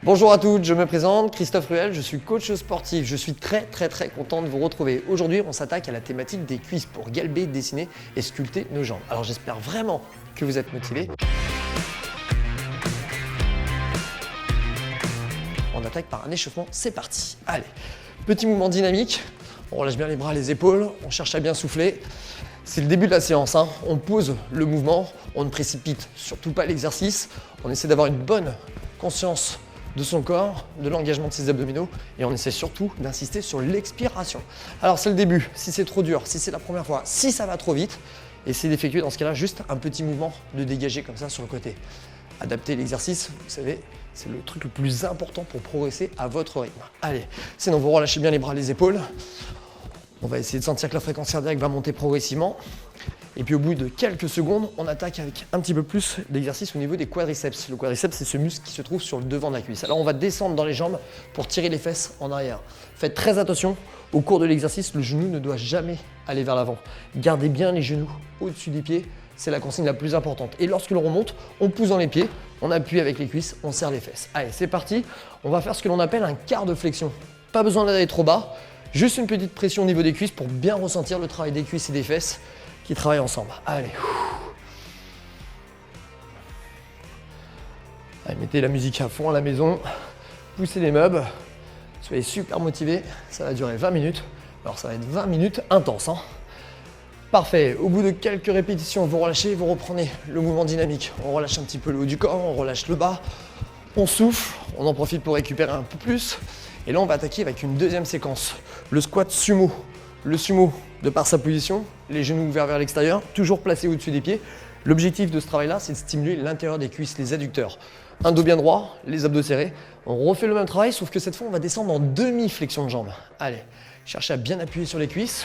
Bonjour à toutes, je me présente, Christophe Ruel, je suis coach sportif. Je suis très content de vous retrouver. Aujourd'hui, on s'attaque à la thématique des cuisses pour galber, dessiner et sculpter nos jambes. Alors j'espère vraiment que vous êtes motivés. On attaque par un échauffement, c'est parti. Allez, petit mouvement dynamique, on relâche bien les bras, les épaules, on cherche à bien souffler. C'est le début de la séance, hein. On pose le mouvement, on ne précipite surtout pas l'exercice, on essaie d'avoir une bonne conscience de son corps, de l'engagement de ses abdominaux et on essaie surtout d'insister sur l'expiration. Alors c'est le début, si c'est trop dur, si c'est la première fois, si ça va trop vite, essayez d'effectuer dans ce cas-là juste un petit mouvement de dégager comme ça sur le côté. Adapter l'exercice, vous savez, c'est le truc le plus important pour progresser à votre rythme. Allez, sinon vous relâchez bien les bras, les épaules. On va essayer de sentir que la fréquence cardiaque va monter progressivement. Et puis au bout de quelques secondes, on attaque avec un petit peu plus d'exercice au niveau des quadriceps. Le quadriceps, c'est ce muscle qui se trouve sur le devant de la cuisse. Alors on va descendre dans les jambes pour tirer les fesses en arrière. Faites très attention, au cours de l'exercice, le genou ne doit jamais aller vers l'avant. Gardez bien les genoux au-dessus des pieds, c'est la consigne la plus importante. Et lorsque l'on remonte, on pousse dans les pieds, on appuie avec les cuisses, on serre les fesses. Allez, c'est parti, on va faire ce que l'on appelle un quart de flexion. Pas besoin d'aller trop bas, juste une petite pression au niveau des cuisses pour bien ressentir le travail des cuisses et des fesses qui travaillent ensemble. Allez. Allez, mettez la musique à fond à la maison, poussez les meubles, soyez super motivés, ça va durer 20 minutes. Alors ça va être 20 minutes intenses, hein. Parfait, au bout de quelques répétitions, vous relâchez, vous reprenez le mouvement dynamique. On relâche un petit peu le haut du corps, on relâche le bas, on souffle, on en profite pour récupérer un peu plus. Et là, on va attaquer avec une deuxième séquence, le squat sumo. Le sumo, de par sa position, les genoux ouverts vers l'extérieur, toujours placés au-dessus des pieds. L'objectif de ce travail-là, c'est de stimuler l'intérieur des cuisses, les adducteurs. Un dos bien droit, les abdos serrés. On refait le même travail, sauf que cette fois, on va descendre en demi-flexion de jambe. Allez, cherchez à bien appuyer sur les cuisses.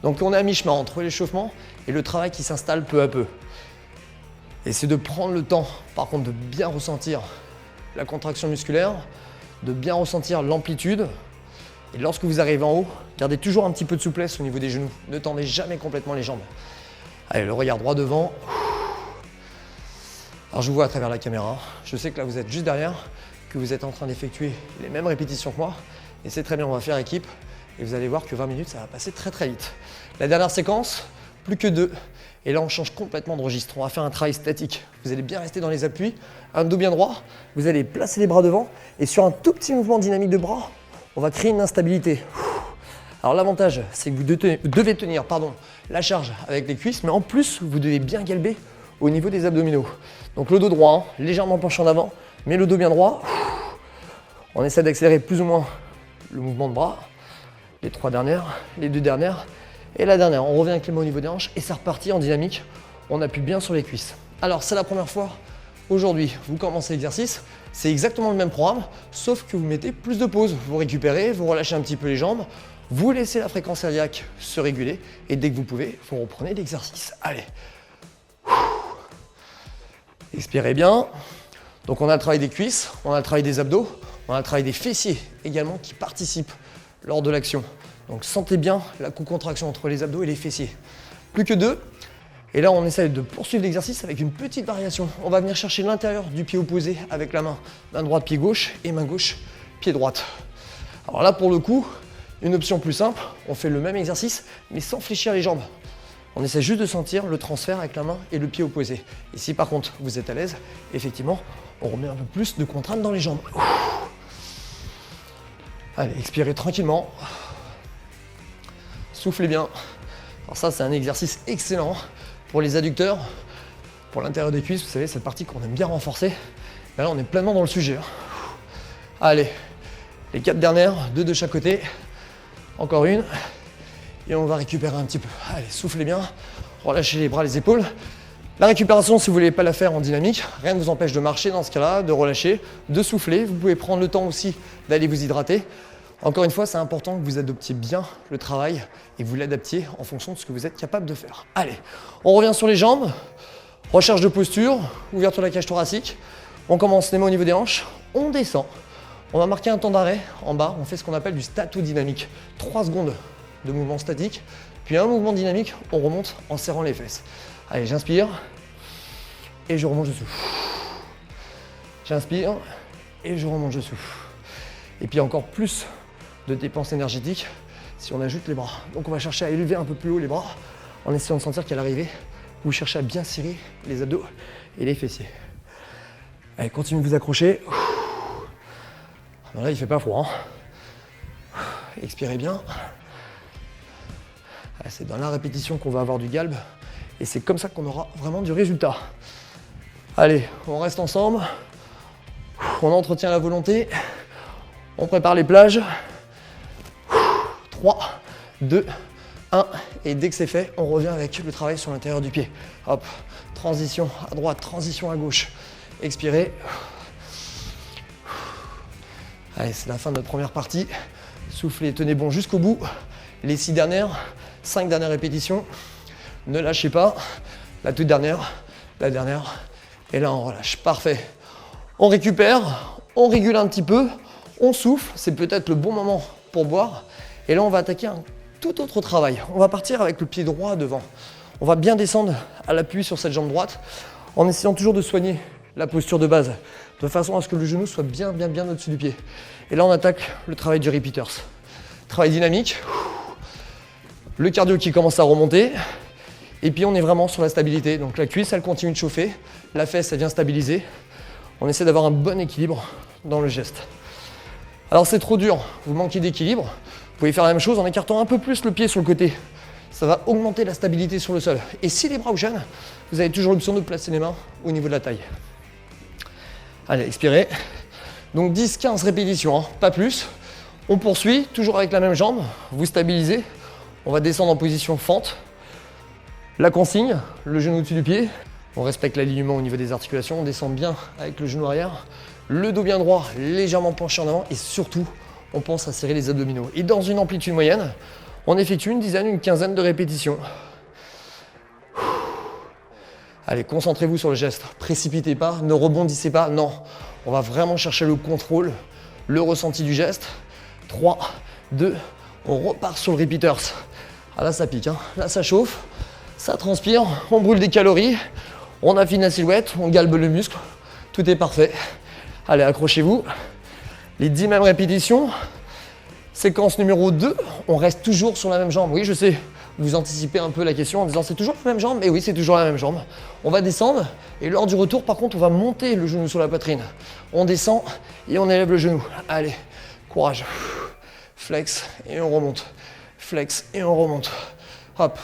Donc, on est à mi-chemin entre l'échauffement et le travail qui s'installe peu à peu. Essayez de prendre le temps, par contre, de bien ressentir la contraction musculaire, de bien ressentir l'amplitude. Et lorsque vous arrivez en haut, gardez toujours un petit peu de souplesse au niveau des genoux. Ne tendez jamais complètement les jambes. Allez, le regard droit devant. Alors je vous vois à travers la caméra. Je sais que là vous êtes juste derrière, que vous êtes en train d'effectuer les mêmes répétitions que moi. Et c'est très bien, on va faire équipe. Et vous allez voir que 20 minutes, ça va passer très vite. La dernière séquence, plus que 2. Et là, on change complètement de registre. On va faire un travail statique. Vous allez bien rester dans les appuis, un dos bien droit. Vous allez placer les bras devant. Et sur un tout petit mouvement dynamique de bras, on va créer une instabilité. Alors l'avantage, c'est que vous devez tenir la charge avec les cuisses, mais en plus, vous devez bien galber au niveau des abdominaux. Donc le dos droit, hein, légèrement penché en avant, mais le dos bien droit. On essaie d'accélérer plus ou moins le mouvement de bras. Les 3 dernières, les 2 dernières et la dernière. On revient avec les mains au niveau des hanches et c'est reparti en dynamique. On appuie bien sur les cuisses. Alors c'est la première fois. Aujourd'hui, vous commencez l'exercice, c'est exactement le même programme, sauf que vous mettez plus de pauses. Vous récupérez, vous relâchez un petit peu les jambes, vous laissez la fréquence cardiaque se réguler et dès que vous pouvez, vous reprenez l'exercice. Allez. Expirez bien. Donc on a le travail des cuisses, on a le travail des abdos, on a le travail des fessiers également qui participent lors de l'action. Donc sentez bien la co-contraction entre les abdos et les fessiers. Plus que 2. Et là, on essaie de poursuivre l'exercice avec une petite variation. On va venir chercher l'intérieur du pied opposé avec la main droite, pied gauche et main gauche, pied droite. Alors là, pour le coup, une option plus simple, on fait le même exercice, mais sans fléchir les jambes. On essaie juste de sentir le transfert avec la main et le pied opposé. Et si par contre, vous êtes à l'aise, effectivement, on remet un peu plus de contrainte dans les jambes. Allez, expirez tranquillement. Soufflez bien. Alors ça, c'est un exercice excellent pour les adducteurs, pour l'intérieur des cuisses, vous savez, cette partie qu'on aime bien renforcer. Mais là, on est pleinement dans le sujet. Allez, les 4 dernières, 2 de chaque côté. Encore une. Et on va récupérer un petit peu. Allez, soufflez bien. Relâchez les bras, les épaules. La récupération, si vous ne voulez pas la faire en dynamique, rien ne vous empêche de marcher dans ce cas-là, de relâcher, de souffler. Vous pouvez prendre le temps aussi d'aller vous hydrater. Encore une fois, c'est important que vous adoptiez bien le travail et que vous l'adaptiez en fonction de ce que vous êtes capable de faire. Allez, on revient sur les jambes, recherche de posture, ouverture de la cage thoracique. On commence les mains au niveau des hanches, on descend. On va marquer un temps d'arrêt en bas, on fait ce qu'on appelle du stato-dynamique. 3 secondes de mouvement statique, puis un mouvement dynamique, on remonte en serrant les fesses. Allez, j'inspire et je remonte, je souffle. J'inspire et je remonte, je souffle. Et puis encore plus de dépenses énergétiques si on ajoute les bras. Donc on va chercher à élever un peu plus haut les bras en essayant de sentir qu'à l'arrivée, vous cherchez à bien serrer les abdos et les fessiers. Allez, continuez de vous accrocher. Là, il fait pas froid. Expirez bien. C'est dans la répétition qu'on va avoir du galbe et c'est comme ça qu'on aura vraiment du résultat. Allez, on reste ensemble. On entretient la volonté. On prépare les plages. 3, 2, 1. Et dès que c'est fait, on revient avec le travail sur l'intérieur du pied. Hop, transition à droite, transition à gauche. Expirez. Allez, c'est la fin de notre première partie. Soufflez, tenez bon jusqu'au bout. Les 6 dernières, 5 dernières répétitions. Ne lâchez pas. La toute dernière, la dernière. Et là, on relâche. Parfait. On récupère, on régule un petit peu, on souffle. C'est peut-être le bon moment pour boire. Et là, on va attaquer un tout autre travail. On va partir avec le pied droit devant. On va bien descendre à l'appui sur cette jambe droite en essayant toujours de soigner la posture de base de façon à ce que le genou soit bien au-dessus du pied. Et là, on attaque le travail du repeaters. Travail dynamique. Le cardio qui commence à remonter. Et puis, on est vraiment sur la stabilité. Donc, la cuisse, elle continue de chauffer. La fesse, elle vient stabiliser. On essaie d'avoir un bon équilibre dans le geste. Alors, c'est trop dur. Vous manquez d'équilibre. Vous pouvez faire la même chose en écartant un peu plus le pied sur le côté. Ça va augmenter la stabilité sur le sol. Et si les bras vous gênent, vous avez toujours l'option de placer les mains au niveau de la taille. Allez, expirez. Donc 10-15 répétitions, hein, pas plus. On poursuit, toujours avec la même jambe. Vous stabilisez. On va descendre en position fente. La consigne, le genou au-dessus du pied. On respecte l'alignement au niveau des articulations. On descend bien avec le genou arrière. Le dos bien droit, légèrement penché en avant. Et surtout, on pense à serrer les abdominaux. Et dans une amplitude moyenne, on effectue une dizaine, une quinzaine de répétitions. Allez, concentrez-vous sur le geste. Précipitez pas, ne rebondissez pas. Non, on va vraiment chercher le contrôle, le ressenti du geste. 3, 2, on repart sur le repeaters. Ah là, ça pique, hein. Là, ça chauffe, ça transpire, on brûle des calories, on affine la silhouette, on galbe le muscle. Tout est parfait. Allez, accrochez-vous. Les 10 mêmes répétitions. Séquence numéro 2, on reste toujours sur la même jambe. Oui, je sais, vous anticipez un peu la question en disant c'est toujours la même jambe. Mais oui, c'est toujours la même jambe. On va descendre et lors du retour, par contre, on va monter le genou sur la poitrine. On descend et on élève le genou. Allez, courage. Flex et on remonte. Flex et on remonte. Hop.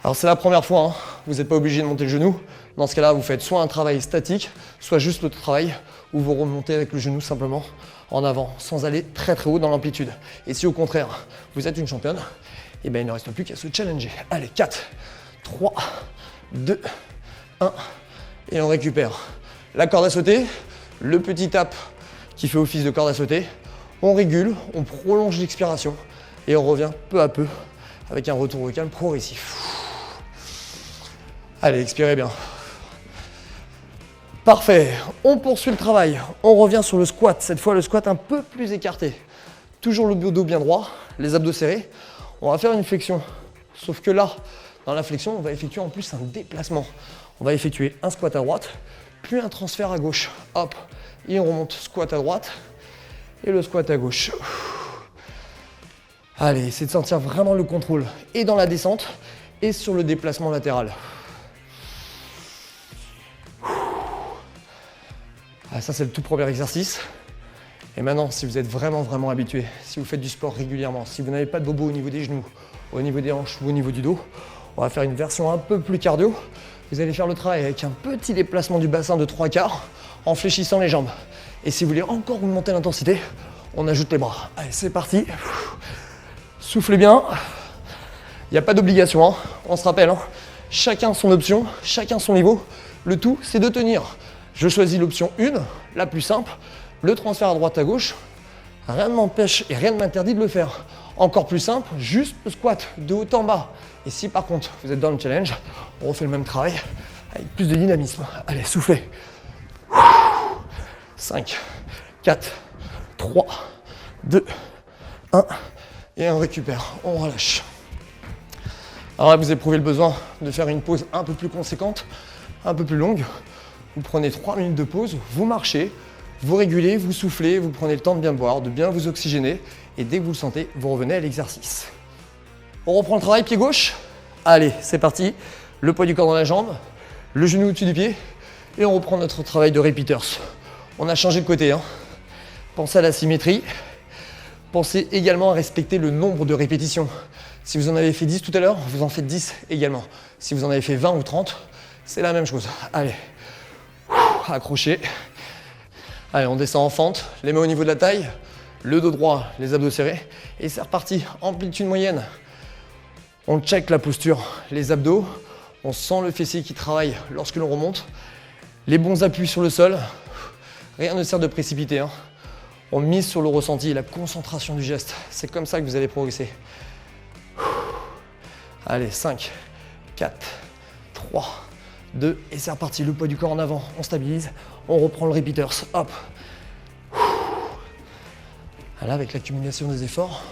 Alors c'est la première fois, hein. Vous n'êtes pas obligé de monter le genou. Dans ce cas-là, vous faites soit un travail statique, soit juste le travail où vous remontez avec le genou simplement en avant, sans aller très haut dans l'amplitude. Et si au contraire, vous êtes une championne, eh bien, il ne reste plus qu'à se challenger. Allez, 4, 3, 2, 1, et on récupère. La corde à sauter, le petit tap qui fait office de corde à sauter. On régule, on prolonge l'expiration et on revient peu à peu avec un retour au calme progressif. Allez, expirez bien. Parfait, on poursuit le travail. On revient sur le squat, cette fois le squat un peu plus écarté. Toujours le dos bien droit, les abdos serrés. On va faire une flexion, sauf que là, dans la flexion, on va effectuer en plus un déplacement. On va effectuer un squat à droite, puis un transfert à gauche. Hop, et on remonte squat à droite et le squat à gauche. Allez, essayez de sentir vraiment le contrôle et dans la descente et sur le déplacement latéral. Ah, ça, c'est le tout premier exercice. Et maintenant, si vous êtes vraiment habitué, si vous faites du sport régulièrement, si vous n'avez pas de bobo au niveau des genoux, au niveau des hanches ou au niveau du dos, on va faire une version un peu plus cardio. Vous allez faire le travail avec un petit déplacement du bassin de 3/4 en fléchissant les jambes. Et si vous voulez encore augmenter l'intensité, on ajoute les bras. Allez, c'est parti. Soufflez bien. Il n'y a pas d'obligation, hein. On se rappelle, hein. Chacun son option, chacun son niveau. Le tout, c'est de tenir. Je choisis l'option 1, la plus simple, le transfert à droite à gauche. Rien ne m'empêche et rien ne m'interdit de le faire. Encore plus simple, juste le squat de haut en bas. Et si par contre vous êtes dans le challenge, on refait le même travail avec plus de dynamisme. Allez, soufflez. 5, 4, 3, 2, 1. Et on récupère, on relâche. Alors là, vous éprouvez le besoin de faire une pause un peu plus conséquente, un peu plus longue. Vous prenez 3 minutes de pause, vous marchez, Vous régulez, vous soufflez, vous prenez le temps de bien boire, de bien vous oxygéner. Et dès que vous le sentez, vous revenez à l'exercice. On reprend le travail, pied gauche. Allez, c'est parti. Le poids du corps dans la jambe, le genou au-dessus du pied. Et on reprend notre travail de repeaters. On a changé de côté. Pensez à la symétrie. Pensez également à respecter le nombre de répétitions. Si vous en avez fait 10 tout à l'heure, vous en faites 10 également. Si vous en avez fait 20 ou 30, c'est la même chose. Allez, accrochez. Allez, on descend en fente, les mains au niveau de la taille, le dos droit, les abdos serrés. Et c'est reparti, amplitude moyenne. On check la posture, les abdos. On sent le fessier qui travaille lorsque l'on remonte. Les bons appuis sur le sol. Rien ne sert de précipiter. On mise sur le ressenti, la concentration du geste. C'est comme ça que vous allez progresser. Allez, 5, 4, 3, 2, et c'est reparti. Le poids du corps en avant, on stabilise. On reprend le repeaters, hop. Là, avec l'accumulation des efforts,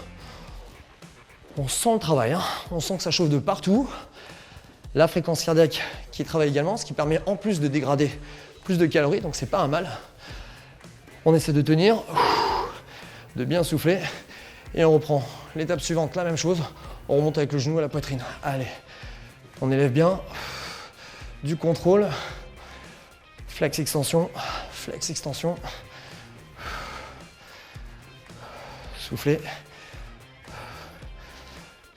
on sent le travail. On sent que ça chauffe de partout. La fréquence cardiaque qui travaille également, ce qui permet en plus de dégrader plus de calories, donc c'est pas un mal. On essaie de tenir, de bien souffler, et on reprend l'étape suivante, la même chose. On remonte avec le genou à la poitrine. Allez, on élève bien, du contrôle, flex extension, soufflez.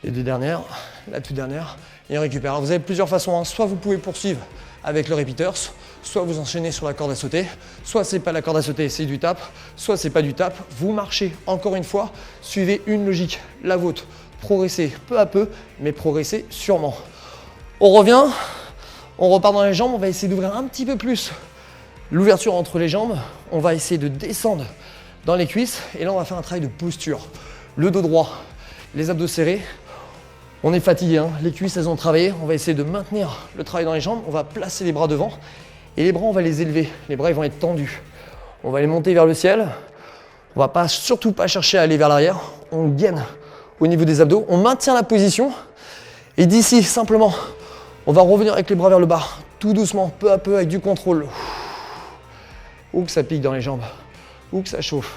Les deux dernières, la toute dernière, et on récupère. Alors vous avez plusieurs façons, soit vous pouvez poursuivre avec le repeaters, soit vous enchaînez sur la corde à sauter, soit c'est pas la corde à sauter, c'est du tap, soit c'est pas du tap. Vous marchez encore une fois, suivez une logique, la vôtre. Progressez peu à peu, mais progressez sûrement. On revient, on repart dans les jambes, on va essayer d'ouvrir un petit peu plus l'ouverture entre les jambes. On va essayer de descendre dans les cuisses, et là on va faire un travail de posture. Le dos droit, les abdos serrés. On est fatigué, les cuisses elles ont travaillé. On va essayer de maintenir le travail dans les jambes. On va placer les bras devant, et les bras on va les élever. Les bras ils vont être tendus. On va les monter vers le ciel. On va surtout pas chercher à aller vers l'arrière. On gaine au niveau des abdos, on maintient la position, et d'ici simplement on va revenir avec les bras vers le bas, tout doucement, peu à peu, avec du contrôle. Ou que ça pique dans les jambes, ou que ça chauffe.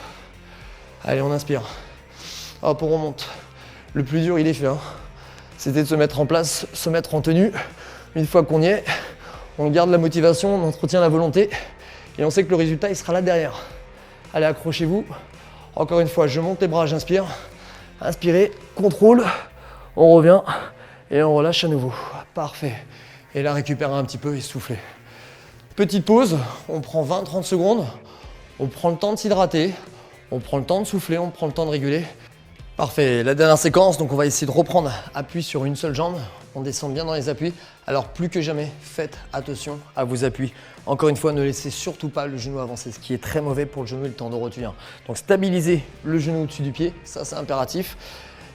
Allez, on inspire, hop, on remonte. Le plus dur il est fait, c'était de se mettre en place, se mettre en tenue. Une fois qu'on y est, on garde la motivation, on entretient la volonté, et on sait que le résultat il sera là derrière. Allez, accrochez-vous. Encore une fois, je monte les bras, j'inspire. Inspirez, contrôle, on revient et on relâche à nouveau. Parfait. Et là, récupérez un petit peu et soufflez. Petite pause, on prend 20-30 secondes, on prend le temps de s'hydrater, on prend le temps de souffler, on prend le temps de réguler. Parfait, la dernière séquence, donc on va essayer de reprendre appui sur une seule jambe. On descend bien dans les appuis. Alors plus que jamais, faites attention à vos appuis. Encore une fois, ne laissez surtout pas le genou avancer, ce qui est très mauvais pour le genou et le tendon rotulien. Donc stabilisez le genou au-dessus du pied, ça c'est impératif.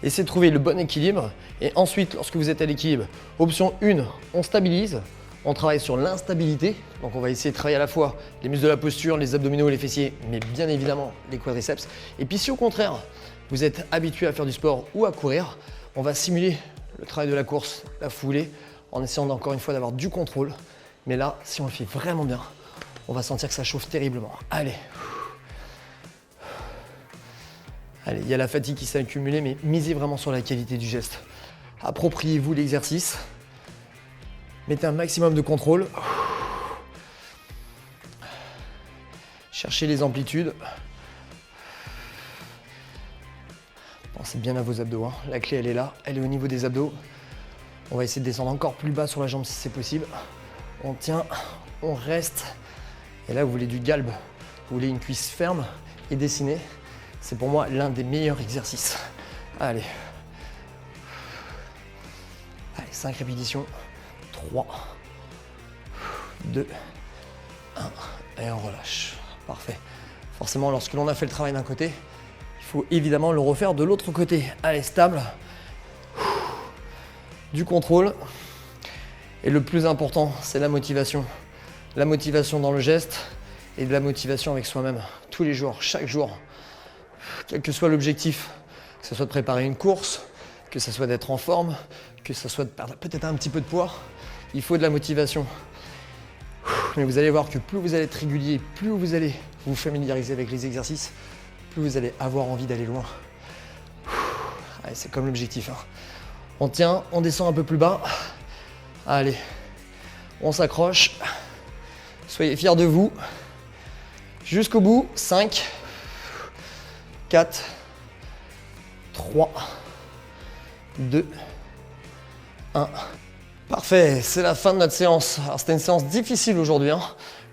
Essayez de trouver le bon équilibre. Et ensuite, lorsque vous êtes à l'équilibre, option 1, on stabilise. On travaille sur l'instabilité. Donc on va essayer de travailler à la fois les muscles de la posture, les abdominaux, les fessiers, mais bien évidemment les quadriceps. Et puis si au contraire, vous êtes habitué à faire du sport ou à courir, on va simuler le travail de la course, la foulée, en essayant encore une fois d'avoir du contrôle. Mais là, si on le fait vraiment bien, on va sentir que ça chauffe terriblement. Allez. Allez, il y a la fatigue qui s'est accumulée, mais misez vraiment sur la qualité du geste. Appropriez-vous l'exercice. Mettez un maximum de contrôle. Cherchez les amplitudes. Pensez bien à vos abdos. La clé, elle est là. Elle est au niveau des abdos. On va essayer de descendre encore plus bas sur la jambe si c'est possible. On tient, on reste. Et là, vous voulez du galbe. Vous voulez une cuisse ferme et dessinée. C'est pour moi l'un des meilleurs exercices. Allez. Allez, 5 répétitions. 3, 2, 1. Et on relâche. Parfait. Forcément, lorsque l'on a fait le travail d'un côté, il faut évidemment le refaire de l'autre côté. Allez, stable. Du contrôle. Et le plus important, c'est la motivation. La motivation dans le geste et de la motivation avec soi-même. Tous les jours, chaque jour. Quel que soit l'objectif, que ce soit de préparer une course, que ce soit d'être en forme, que ce soit de perdre peut-être un petit peu de poids, il faut de la motivation. Mais vous allez voir que plus vous allez être régulier, plus vous allez vous familiariser avec les exercices, plus vous allez avoir envie d'aller loin. Allez, c'est comme l'objectif, hein. On tient, on descend un peu plus bas. Allez, on s'accroche. Soyez fiers de vous. Jusqu'au bout. 5, 4, 3, 2, 1. Parfait, c'est la fin de notre séance. Alors c'était une séance difficile aujourd'hui, hein.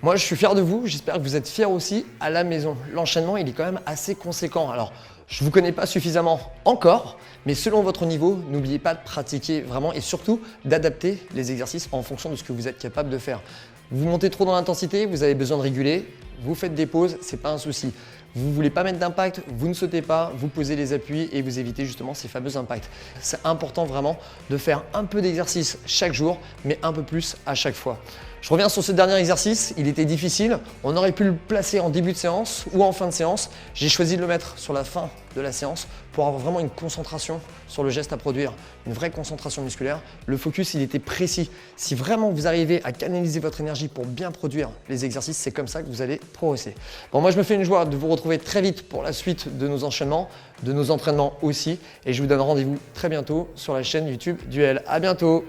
Moi je suis fier de vous, j'espère que vous êtes fiers aussi à la maison. L'enchaînement il est quand même assez conséquent. Alors je ne vous connais pas suffisamment encore, mais selon votre niveau, n'oubliez pas de pratiquer vraiment et surtout d'adapter les exercices en fonction de ce que vous êtes capable de faire. Vous montez trop dans l'intensité, vous avez besoin de réguler, vous faites des pauses, c'est pas un souci. Vous ne voulez pas mettre d'impact, vous ne sautez pas, vous posez les appuis et vous évitez justement ces fameux impacts. C'est important vraiment de faire un peu d'exercice chaque jour, mais un peu plus à chaque fois. Je reviens sur ce dernier exercice, il était difficile. On aurait pu le placer en début de séance ou en fin de séance. J'ai choisi de le mettre sur la fin de la séance pour avoir vraiment une concentration sur le geste à produire, une vraie concentration musculaire. Le focus, il était précis. Si vraiment vous arrivez à canaliser votre énergie pour bien produire les exercices, c'est comme ça que vous allez progresser. Bon, moi, je me fais une joie de vous retrouver très vite pour la suite de nos enchaînements, de nos entraînements aussi. Et je vous donne rendez-vous très bientôt sur la chaîne YouTube Duel. À bientôt!